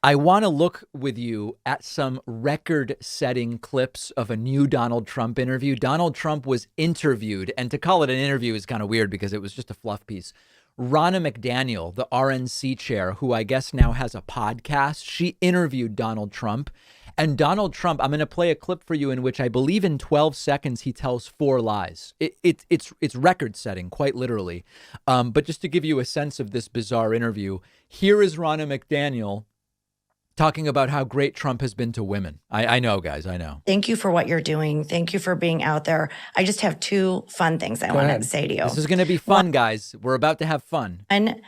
I want to look with you at some record-setting clips of a new Donald Trump interview. Donald Trump was interviewed, and to call it an interview is kind of weird because it was just a fluff piece. Ronna McDaniel, the RNC chair, who I guess now has a podcast, she interviewed Donald Trump. And Donald Trump, I'm going to play a clip for you in which I believe in 12 seconds he tells 4 lies. It's record-setting, quite literally. But just to give you a sense of this bizarre interview, here is Ronna McDaniel talking about how great Trump has been to women. I know, guys, I know. Thank you for what you're doing. Thank you for being out there. I just have 2 fun things I want to say to you. This is going to be fun, guys. We're about to have fun. And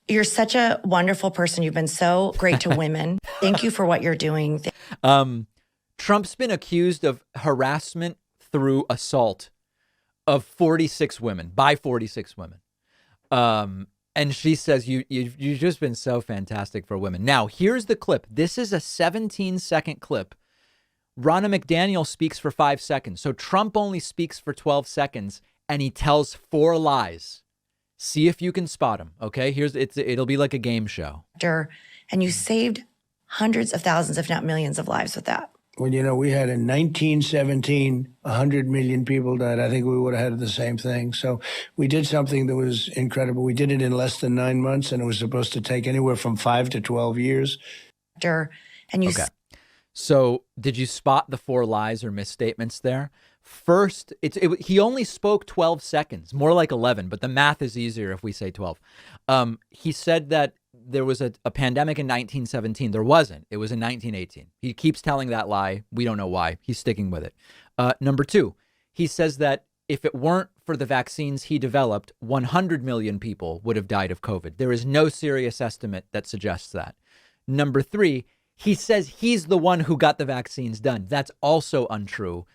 you're such a wonderful person. You've been so great to women. Thank you for what you're doing. Trump's been accused of harassment through assault of 46 women, by 46 women. And she says, you've just been so fantastic for women. Now, here's the clip. This is a 17-second clip. Ronna McDaniel speaks for 5 seconds. So Trump only speaks for 12 seconds, and he tells 4 lies. See if you can spot him, okay? It'll be like a game show. And you saved hundreds of thousands, if not millions of lives with that. Well, we had in 1917, 100 million people died. I think we would have had the same thing. So we did something that was incredible. We did it in less than 9 months, and it was supposed to take anywhere from 5 to 12 years. And you okay. So did you spot the 4 lies or misstatements there? First, he only spoke 12 seconds, more like 11, but the math is easier if we say 12. He said that there was a pandemic in 1917. There wasn't. It was in 1918. He keeps telling that lie. We don't know why. He's sticking with it. Number 2, he says that if it weren't for the vaccines he developed, 100 million people would have died of COVID. There is no serious estimate that suggests that. Number 3, he says he's the one who got the vaccines done. That's also untrue.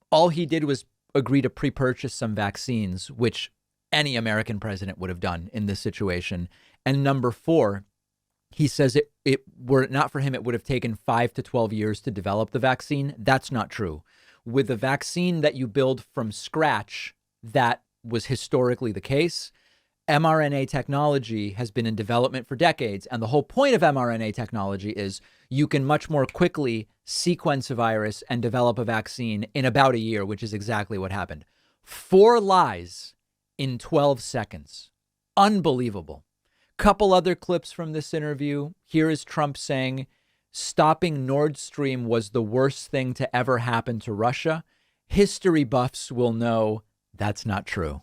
All he did was agree to pre-purchase some vaccines, which any American president would have done in this situation. And number 4, he says it were it not for him, it would have taken 5 to 12 years to develop the vaccine. That's not true. With the vaccine that you build from scratch, that was historically the case. mRNA technology has been in development for decades. And the whole point of mRNA technology is you can much more quickly sequence a virus and develop a vaccine in about a year, which is exactly what happened. 4 lies in 12 seconds. Unbelievable. Couple other clips from this interview. Here is Trump saying, stopping Nord Stream was the worst thing to ever happen to Russia. History buffs will know that's not true.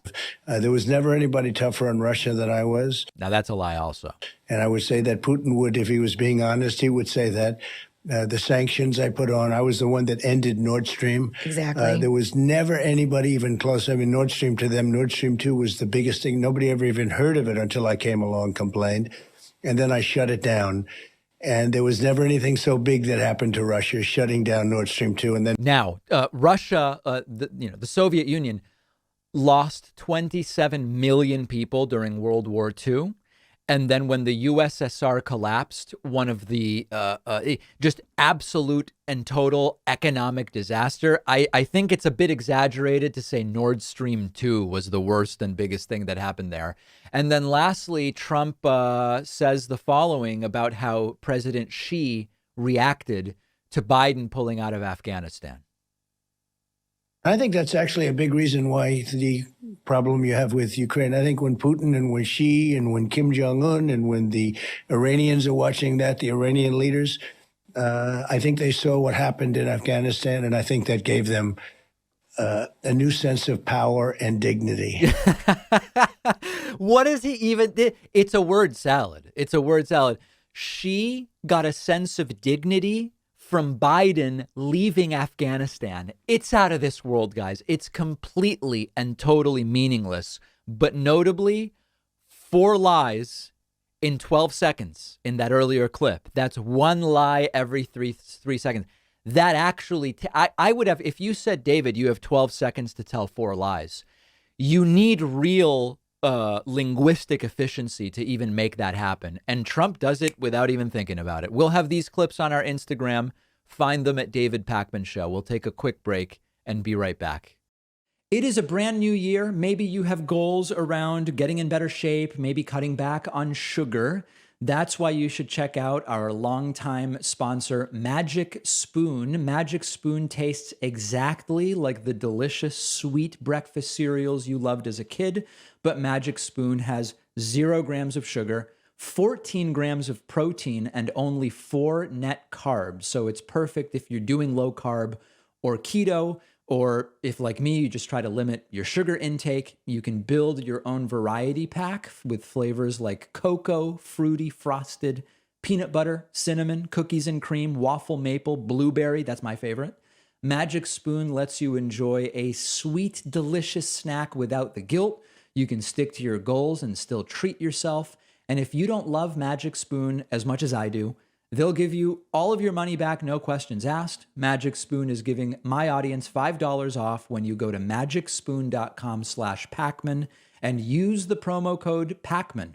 There was never anybody tougher on Russia than I was. Now, that's a lie also. And I would say that Putin would, if he was being honest, he would say that. The sanctions I put on, I was the one that ended Nord Stream. Exactly. There was never anybody even close. I mean, Nord Stream to them, Nord Stream 2 was the biggest thing. Nobody ever even heard of it until I came along, complained. And then I shut it down. And there was never anything so big that happened to Russia, shutting down Nord Stream 2. And then now, Russia, the Soviet Union, lost 27 million people during World War II. And then when the USSR collapsed, one of the just absolute and total economic disaster. I think it's a bit exaggerated to say Nord Stream 2 was the worst and biggest thing that happened there. And then lastly, Trump says the following about how President Xi reacted to Biden pulling out of Afghanistan. I think that's actually a big reason why the problem you have with Ukraine. I think when Putin and when Xi and when Kim Jong-un and when the Iranians are watching that, the Iranian leaders, I think they saw what happened in Afghanistan, and I think that gave them a new sense of power and dignity. What is he even? It's a word salad. It's a word salad. She got a sense of dignity from Biden leaving Afghanistan. It's out of this world, guys. It's completely and totally meaningless. But notably, 4 lies in 12 seconds in that earlier clip. That's 1 lie every three seconds. That actually, I would have, if you said, David, you have 12 seconds to tell 4 lies, you need real linguistic efficiency to even make that happen. And Trump does it without even thinking about it. We'll have these clips on our Instagram. Find them at David Pakman Show. We'll take a quick break and be right back. It is a brand new year. Maybe you have goals around getting in better shape, maybe cutting back on sugar. That's why you should check out our longtime sponsor, Magic Spoon. Magic Spoon tastes exactly like the delicious sweet breakfast cereals you loved as a kid, but Magic Spoon has 0 grams of sugar, 14 grams of protein, and only 4 net carbs. So it's perfect if you're doing low carb or keto, or if, like me, you just try to limit your sugar intake. You can build your own variety pack with flavors like cocoa, fruity, frosted, peanut butter, cinnamon, cookies and cream, waffle, maple, blueberry. That's my favorite. Magic Spoon lets you enjoy a sweet, delicious snack without the guilt. You can stick to your goals and still treat yourself. And if you don't love Magic Spoon as much as I do, they'll give you all of your money back, no questions asked. Magic Spoon is giving my audience $5 off when you go to magicspoon.com/Pacman and use the promo code Pacman